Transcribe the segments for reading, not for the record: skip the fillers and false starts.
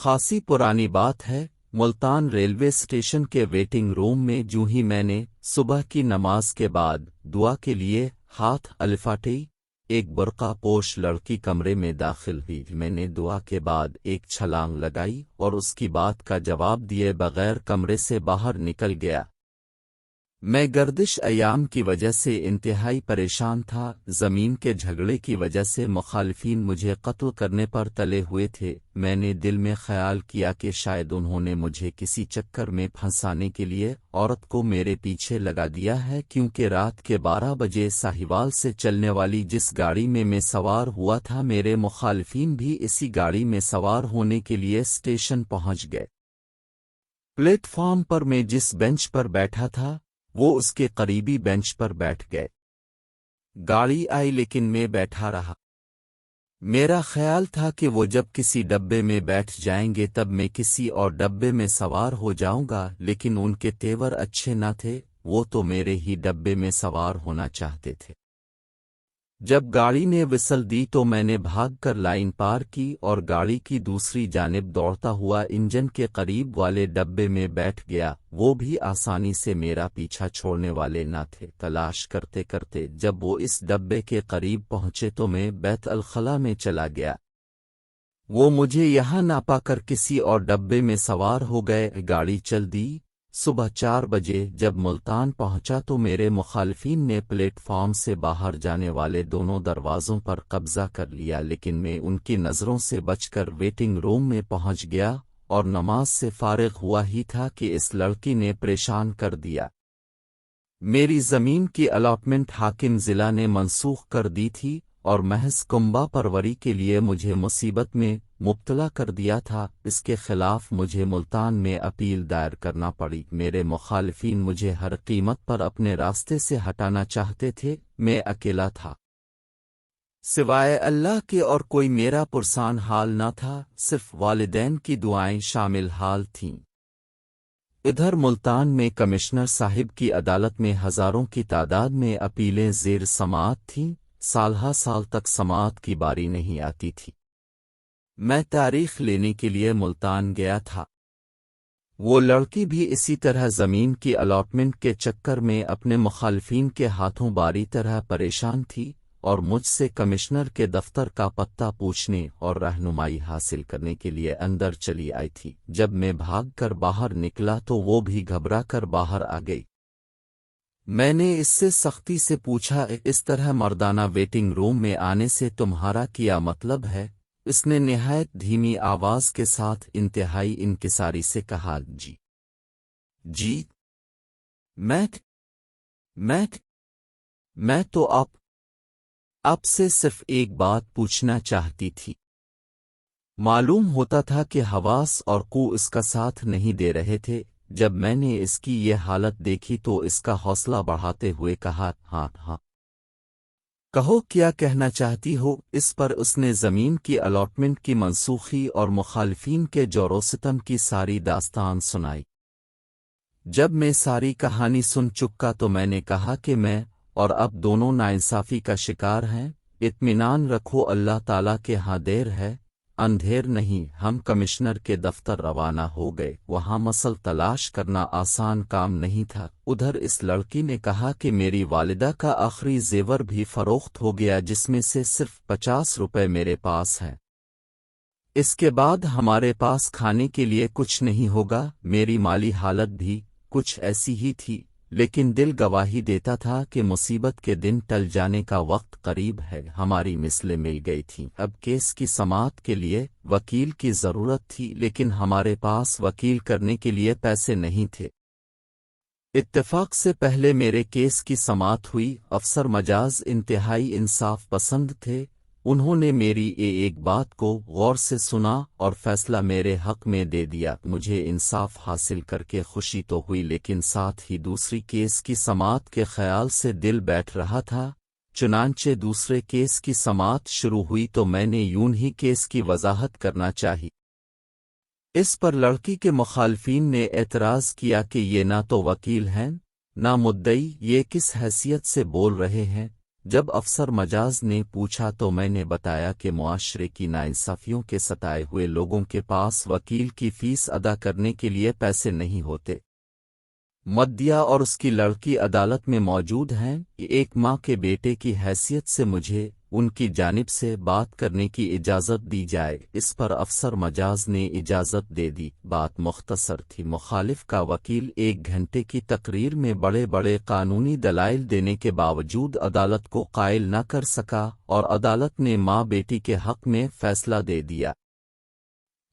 खासी पुरानी बात है। मुल्तान रेलवे स्टेशन के वेटिंग रूम में जूं ही मैंने सुबह की नमाज के बाद दुआ के लिए हाथ अलिफाटे, एक बुर्का पोश लड़की कमरे में दाखिल हुई। मैंने दुआ के बाद एक छलांग लगाई और उसकी बात का जवाब दिए बगैर कमरे से बाहर निकल गया। मैं गर्दिश अयाम की वजह से इंतहाई परेशान था। ज़मीन के झगड़े की वजह से मुखालिफिन मुझे कत्ल करने पर तले हुए थे। मैंने दिल में ख्याल किया कि शायद उन्होंने मुझे किसी चक्कर में फंसाने के लिए औरत को मेरे पीछे लगा दिया है, क्योंकि रात के 12 बजे साहिवाल से चलने वाली जिस गाड़ी में मैं सवार हुआ था, मेरे मुखालिफिन भी इसी गाड़ी में सवार होने के लिए स्टेशन पहुंच गए। प्लेटफॉर्म पर मैं जिस बेंच पर बैठा था वो उसके करीबी बेंच पर बैठ गए। गाड़ी आई लेकिन मैं बैठा रहा। मेरा ख्याल था कि वो जब किसी डब्बे में बैठ जाएंगे तब मैं किसी और डब्बे में सवार हो जाऊंगा, लेकिन उनके तेवर अच्छे न थे। वो तो मेरे ही डब्बे में सवार होना चाहते थे। जब गाड़ी ने विसल दी तो मैंने भागकर लाइन पार की और गाड़ी की दूसरी जानिब दौड़ता हुआ इंजन के करीब वाले डब्बे में बैठ गया। वो भी आसानी से मेरा पीछा छोड़ने वाले न थे। तलाश करते करते जब वो इस डब्बे के करीब पहुंचे तो मैं बैत अल खला में चला गया। वो मुझे यहाँ ना पाकर किसी और डब्बे में सवार हो गए। गाड़ी चल दी। सुबह 4 बजे जब मुल्तान पहुंचा तो मेरे मुखालिफिन ने प्लेटफॉर्म से बाहर जाने वाले दोनों दरवाज़ों पर कब्जा कर लिया, लेकिन मैं उनकी नज़रों से बचकर वेटिंग रूम में पहुंच गया और नमाज से फारिग हुआ ही था कि इस लड़की ने परेशान कर दिया। मेरी ज़मीन की अलॉटमेंट हाकिम ज़िला ने मनसूख कर दी थी और महज कुंबा परवरी के लिए मुझे मुसीबत में मुब्तला कर दिया था। इसके खिलाफ मुझे मुल्तान में अपील दायर करना पड़ी। मेरे मुखालिफिन मुझे हर कीमत पर अपने रास्ते से हटाना चाहते थे। मैं अकेला था, सिवाय अल्लाह के और कोई मेरा पुरसान हाल न था। सिर्फ वालिदैन की दुआएं शामिल हाल थीं। इधर मुल्तान में कमिश्नर साहिब की अदालत में हज़ारों की तादाद में अपीलें ज़ेर समाअत थीं। सालहा साल तक समाअत की बारी नहीं आती थी। मैं तारीख लेने के लिए मुल्तान गया था। वो लड़की भी इसी तरह ज़मीन की अलॉटमेंट के चक्कर में अपने मुखालिफिन के हाथों बारी तरह परेशान थी और मुझसे कमिश्नर के दफ्तर का पत्ता पूछने और रहनुमाई हासिल करने के लिए अंदर चली आई थी। जब मैं भागकर बाहर निकला तो वो भी घबरा कर बाहर आ गई। मैंने इससे सख्ती से पूछा, इस तरह मर्दाना वेटिंग रूम में आने से तुम्हारा क्या मतलब है? इसने निहायत धीमी आवाज के साथ इंतहाई इंकिसारी से कहा, जी मैं तो आपसे सिर्फ एक बात पूछना चाहती थी। मालूम होता था कि हवास और कू इसका साथ नहीं दे रहे थे। जब मैंने इसकी ये हालत देखी तो इसका हौसला बढ़ाते हुए कहा, हाँ कहो, क्या कहना चाहती हो? इस पर उसने ज़मीन की अलॉटमेंट की मनसूखी और मुखालिफिन के जोरो सितम की सारी दास्तान सुनाई। जब मैं सारी कहानी सुन चुका तो मैंने कहा कि मैं और अब दोनों नाइंसाफ़ी का शिकार हैं। इत्मीनान रखो, अल्लाह ताला के यहाँ देर है अंधेर नहीं। हम कमिश्नर के दफ्तर रवाना हो गए। वहाँ मसल तलाश करना आसान काम नहीं था। उधर इस लड़की ने कहा कि मेरी वालिदा का आखिरी जेवर भी फरोख्त हो गया, जिसमें से सिर्फ 50 रुपए मेरे पास हैं। इसके बाद हमारे पास खाने के लिए कुछ नहीं होगा। मेरी माली हालत भी कुछ ऐसी ही थी, लेकिन दिल गवाही देता था कि मुसीबत के दिन टल जाने का वक्त करीब है। हमारी मिसलें मिल गई थीं। अब केस की समाअत के लिए वकील की ज़रूरत थी, लेकिन हमारे पास वकील करने के लिए पैसे नहीं थे। इत्तेफाक से पहले मेरे केस की समाअत हुई। अफसर मजाज इंतहाई इंसाफ पसंद थे। उन्होंने मेरी एक बात को गौर से सुना और फैसला मेरे हक में दे दिया। मुझे इंसाफ हासिल करके खुशी तो हुई, लेकिन साथ ही दूसरी केस की समाअत के ख्याल से दिल बैठ रहा था। चुनांचे दूसरे केस की समाअत शुरू हुई तो मैंने यूं ही केस की वजाहत करना चाही। इस पर लड़की के मुखालिफिन ने एतराज़ किया कि ये ना तो वकील हैं ना मुद्दई, ये किस हैसियत से बोल रहे हैं? جب افسر مجاز نے پوچھا تو میں نے بتایا کہ معاشرے کی ناانصافیوں کے ستائے ہوئے لوگوں کے پاس وکیل کی فیس ادا کرنے کے لیے پیسے نہیں ہوتے۔ مدعا اور اس کی لڑکی عدالت میں موجود ہیں کہ ایک ماں کے بیٹے کی حیثیت سے مجھے ان کی جانب سے بات کرنے کی اجازت دی جائے۔ اس پر افسر مجاز نے اجازت دے دی۔ بات مختصر تھی، مخالف کا وکیل 1 گھنٹے کی تقریر میں بڑے بڑے قانونی دلائل دینے کے باوجود عدالت کو قائل نہ کر سکا اور عدالت نے ماں بیٹی کے حق میں فیصلہ دے دیا۔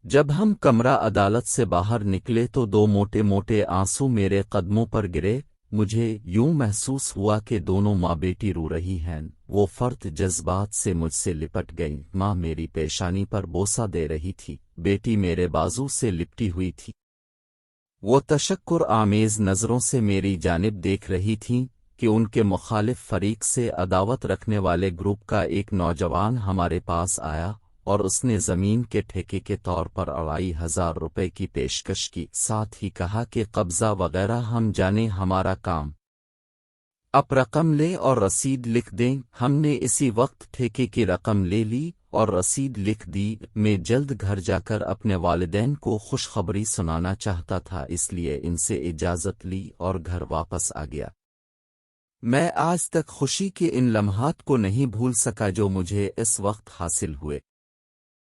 جب ہم کمرہ عدالت سے باہر نکلے تو 2 موٹے موٹے آنسو میرے قدموں پر گرے۔ مجھے یوں محسوس ہوا کہ دونوں ماں بیٹی رو رہی ہیں۔ وہ فرد جذبات سے مجھ سے لپٹ گئی۔ ماں میری پیشانی پر بوسہ دے رہی تھی، بیٹی میرے بازو سے لپٹی ہوئی تھی۔ وہ تشکر آمیز نظروں سے میری جانب دیکھ رہی تھیں کہ ان کے مخالف فریق سے عداوت رکھنے والے گروپ کا ایک نوجوان ہمارے پاس آیا اور اس نے زمین کے ٹھیکے کے طور پر 2500 روپے کی پیشکش کی، ساتھ ہی کہا کہ قبضہ وغیرہ ہم جانیں، ہمارا کام آپ رقم لیں اور رسید لکھ دیں۔ ہم نے اسی وقت ٹھیکے کی رقم لے لی اور رسید لکھ دی۔ میں جلد گھر جا کر اپنے والدین کو خوشخبری سنانا چاہتا تھا، اس لیے ان سے اجازت لی اور گھر واپس آ گیا۔ میں آج تک خوشی کے ان لمحات کو نہیں بھول سکا جو مجھے اس وقت حاصل ہوئے۔